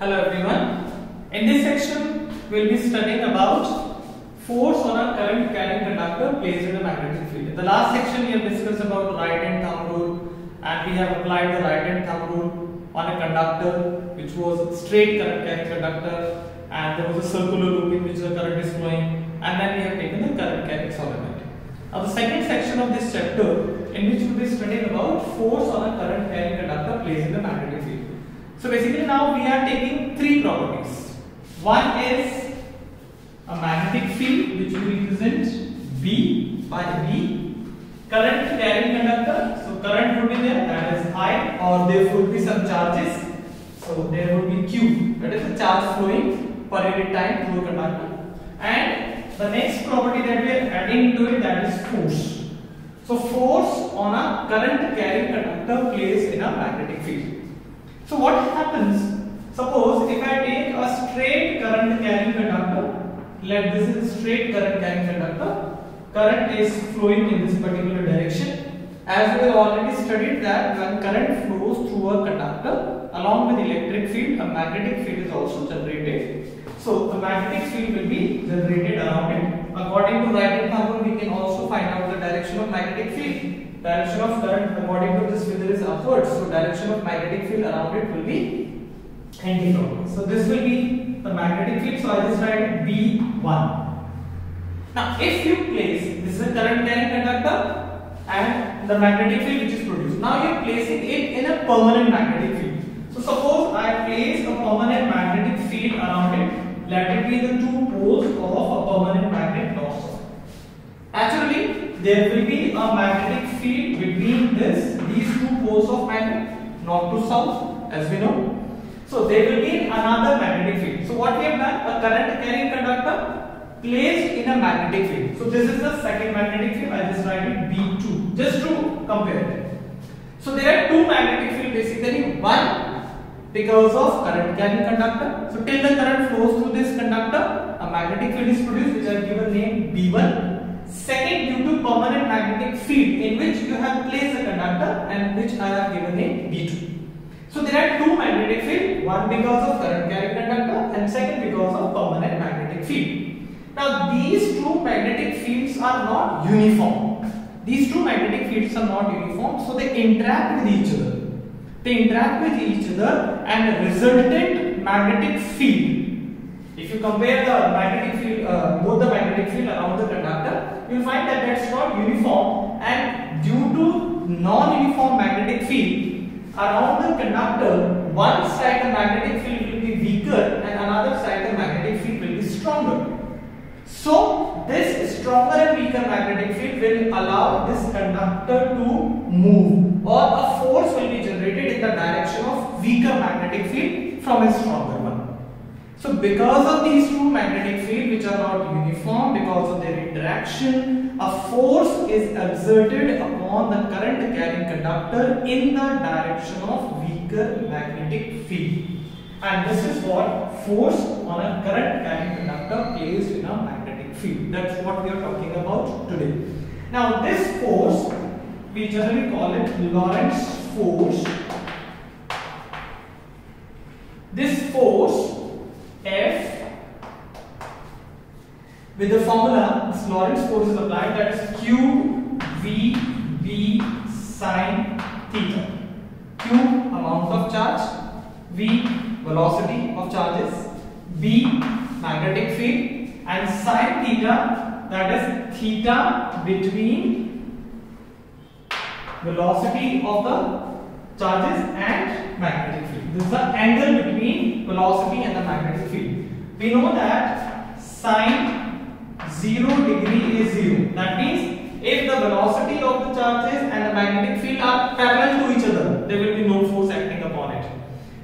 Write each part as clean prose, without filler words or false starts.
Hello everyone. In this section, we will be studying about force on a current carrying conductor placed in a magnetic field. In the last section, we have discussed about right hand thumb rule, and we have applied the right hand thumb rule on a conductor which was straight current carrying conductor, and there was a circular loop in which the current is flowing, and then we have taken the current carrying solenoid. Now the second section of this chapter, in which we will be studying about force on a current carrying conductor placed in the magnetic field. So basically now we are taking three properties. One is a magnetic field which we represent B by B, current carrying conductor. So current would be there, that is I, or there would be some charges. So there would be Q, that is the charge flowing per unit time through a conductor. And the next property that we are adding to it, that is force. So force on a current carrying conductor placed in a magnetic field. So what happens, suppose if I take a straight current carrying conductor, let this is a straight current carrying conductor, current is flowing in this particular direction. As we have already studied that when current flows through a conductor, along with electric field, a magnetic field is also generated. So the magnetic field will be generated around it. According to right hand thumb rule, we can also find out the direction of magnetic field. Direction of current according to this figure is upwards, so direction of magnetic field around it will be anti-clockwise. So this will be the magnetic field, so I just write B1. Now if you place, this is a current carrying conductor and the magnetic field which is produced. Now you are placing it in a permanent magnetic field. So suppose I place a permanent magnetic field around it, let it be the two poles of a permanent magnet north south. Naturally, there will be a magnetic field between these two poles of magnet, north to south, as we know. So there will be another magnetic field. So what we have done, a current carrying conductor placed in a magnetic field. So this is the second magnetic field. I just write it B2, just to compare it. So there are two magnetic fields basically. One because of current carrying conductor. So till the current flows through this conductor, a magnetic field is produced, which I have given name B1. Second, due to permanent magnetic field in which you have placed the conductor and which I have given name B2. So there are two magnetic fields, one because of current carrying conductor and second because of permanent magnetic field. Now these two magnetic fields are not uniform. These two magnetic fields are not uniform, so they interact with each other. They interact with each other and the resultant magnetic field. If you compare the magnetic field, both the magnetic field around the conductor, you will find that that's not uniform, and due to non-uniform magnetic field around the conductor, one side the magnetic field will be weaker and another side the magnetic field will be stronger. So this stronger and weaker magnetic field will allow this conductor to move, or a force will be generated in the direction of weaker magnetic field from a stronger one. So because of these two magnetic fields which are not uniform, because of their interaction, a force is exerted upon the current carrying conductor in the direction of weaker magnetic field. And this is what force on a current carrying conductor placed in a magnetic field. That's what we are talking about today. Now this force, we generally call it Lorentz force. This force F, with the formula, this Lorentz force is applied, that is Q V B sine theta. Q, amount of charge, V, velocity of charges, B, magnetic field, and sine theta, that is theta between velocity of the charges and magnetic field. This is the angle between velocity and the magnetic field. We know that sine 0 degree is 0. That means if the velocity of the charges and the magnetic field are parallel to each other, there will be no force acting upon it.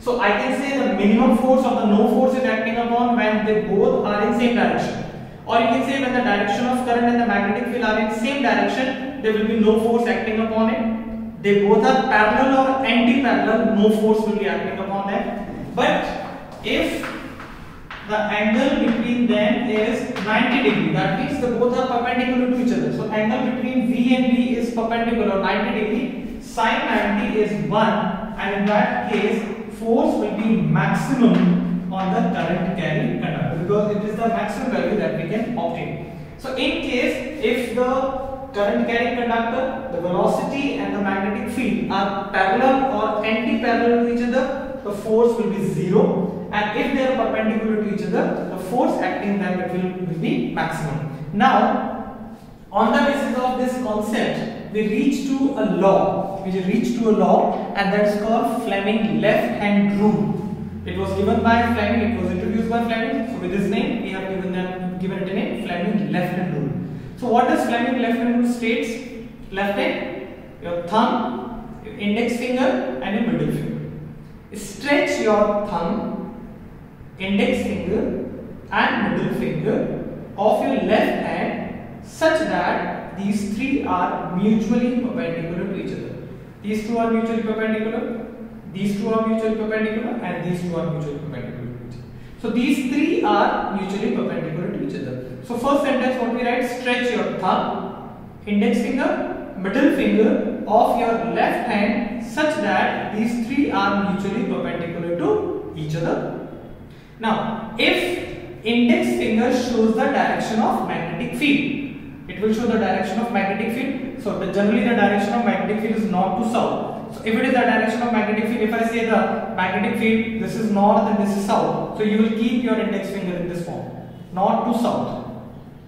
So I can say the minimum force or the no force is acting upon when they both are in same direction. Or you can say when the direction of current and the magnetic field are in same direction, there will be no force acting upon it. They both are parallel or anti-parallel, no force will be acting upon them. But if the angle between them is 90 degree, that means they both are perpendicular to each other. So angle between V and B is perpendicular 90 degree. Sine 90 is 1, and in that case force will be maximum on the current carrying conductor, because it is the maximum value that we can obtain. So in case if the current carrying conductor, the velocity and the magnetic field are parallel or anti-parallel to each other, the force will be zero, and if they are perpendicular to each other, the force acting them will be maximum. Now, on the basis of this concept, we reach to a law, and that is called Fleming left hand rule. It was given by Fleming, it was introduced by Fleming, so with this name we have given it a name, Fleming left hand rule. So what does Fleming left hand rule states? Left hand, your thumb, your index finger and your middle finger. Stretch your thumb, index finger and middle finger of your left hand such that these three are mutually perpendicular to each other. These two are mutually perpendicular, these two are mutually perpendicular, and these two are mutually perpendicular to each other. So these three are mutually perpendicular to each other. So first sentence, what we write? Stretch your thumb, index finger, middle finger of your left hand such that these three are mutually perpendicular to each other. Now, if index finger shows the direction of magnetic field, it will show the direction of magnetic field. So generally the direction of magnetic field is north to south. So if it is the direction of magnetic field, if I say the magnetic field, this is north and this is south, so you will keep your index finger in this form, north to south.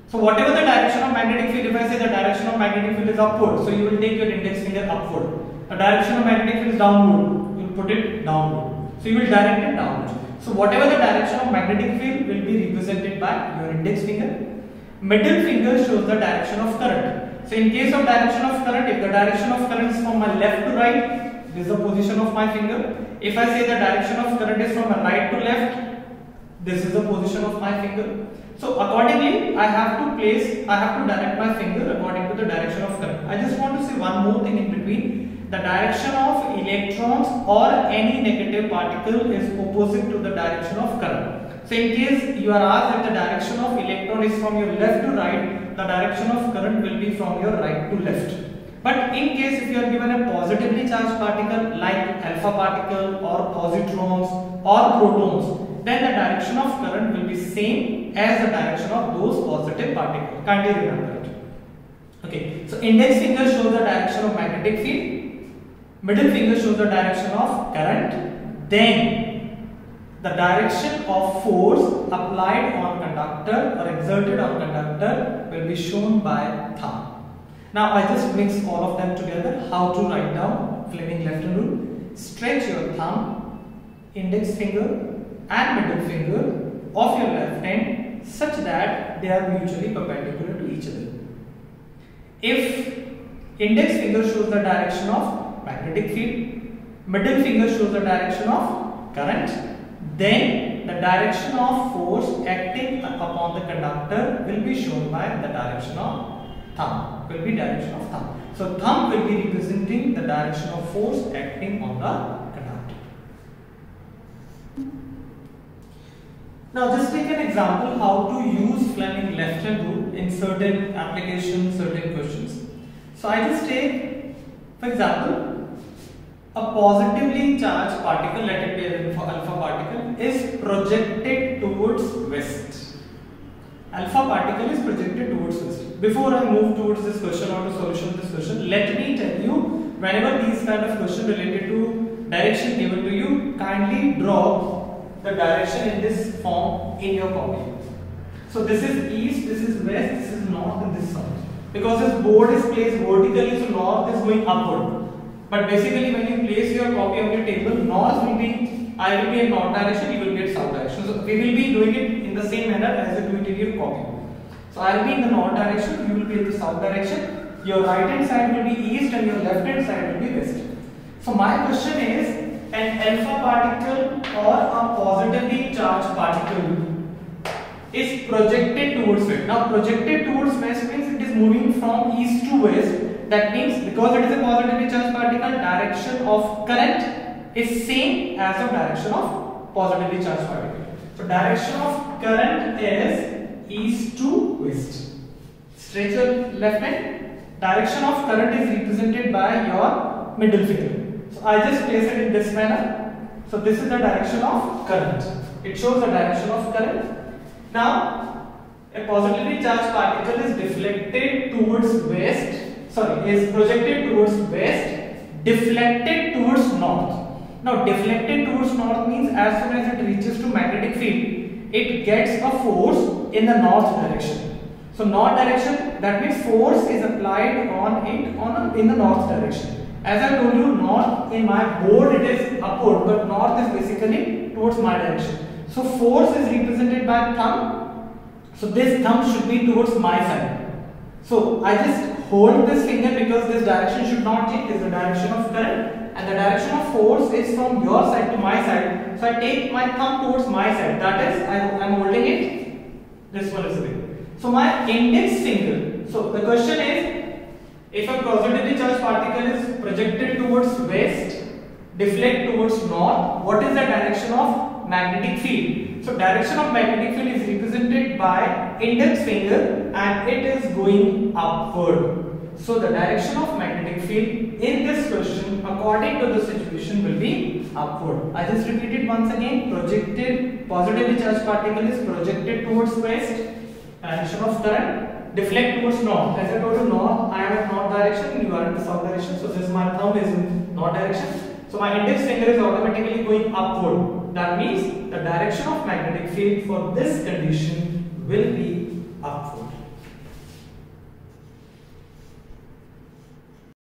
So whatever the direction of magnetic field, if I say the direction of magnetic field is upward, so you will take your index finger upward. The direction of magnetic field is downward, you will put it downward. So you will direct it downward. So whatever the direction of magnetic field will be represented by your index finger. Middle finger shows the direction of current. So in case of direction of current, if the direction of current is from my left to right, this is the position of my finger. If I say the direction of current is from my right to left, this is the position of my finger. So accordingly, I have to direct my finger according to the direction of current. I just want to say one more thing in between. The direction of electrons or any negative particle is opposite to the direction of current. So in case you are asked if the direction of electron is from your left to right, the direction of current will be from your right to left. But in case if you are given a positively charged particle like alpha particle or positrons or protons, then the direction of current will be same as the direction of those positive particles. Kindly remember it. Okay, so index finger shows the direction of magnetic field, middle finger shows the direction of current, then the direction of force applied on conductor or exerted on conductor will be shown by thumb. Now I just mix all of them together. How to write down Fleming left hand rule? Stretch your thumb, index finger and middle finger of your left hand such that they are mutually perpendicular to each other. If index finger shows the direction of magnetic field, middle finger shows the direction of current, then the direction of force acting upon the conductor will be shown by the direction of thumb. So thumb will be representing the direction of force acting on the conductor. Now just take an example how to use Fleming left hand rule in certain applications, certain questions. So I just take, for example, a positively charged particle, let it be an alpha particle, is projected towards west. Alpha particle is projected towards west. Before I move towards this question or to solution of this question, let me tell you, whenever these kind of questions related to direction given to you, kindly draw the direction in this form in your copy. So this is east, this is west, this is north and this is south. Because this board is placed vertically, so north is going upward. But basically when you place your copy on your table, north will be, I will be in north direction, you will be at south direction. So we will be doing it in the same manner as you do it in your copy. So I will be in the north direction, you will be in the south direction. Your right hand side will be east and your left hand side will be west. So my question is, an alpha particle or a positively charged particle is projected towards west. Now projected towards west means it is moving from east to west. That means because it is a positively charged particle, direction of current is same as the direction of positively charged particle. So direction of current is east to west. Stretch your left hand. Direction of current is represented by your middle finger. So I just place it in this manner. So this is the direction of current. It shows the direction of current. Now, a positively charged particle is deflected towards west. Sorry, is projected towards west, deflected towards north. Now, deflected towards north means as soon as it reaches to magnetic field, it gets a force in the north direction. So, north direction, that means force is applied on it in the north direction. As I told you, north in my board it is upward, but north is basically towards my direction. So, force is represented by thumb. So, this thumb should be towards my side. So, I just hold this finger because this direction should not change. This is the direction of current. And the direction of force is from your side to my side. So I take my thumb towards my side. That is, I am holding it. This one is away. So my index finger. So the question is, if a positively charged particle is projected towards west, deflect towards north, what is the direction of magnetic field? So direction of magnetic field is represented by index finger, and it is going upward. So the direction of magnetic field in this question according to the situation will be upward. I just repeat it once again. Projected positively charged particle is projected towards west, direction of current, deflect towards north. As I told you, north, I am at north direction, you are in the south direction. So this my thumb is in north direction. So my index finger is automatically going upward. That means the direction of magnetic field for this condition will be upward.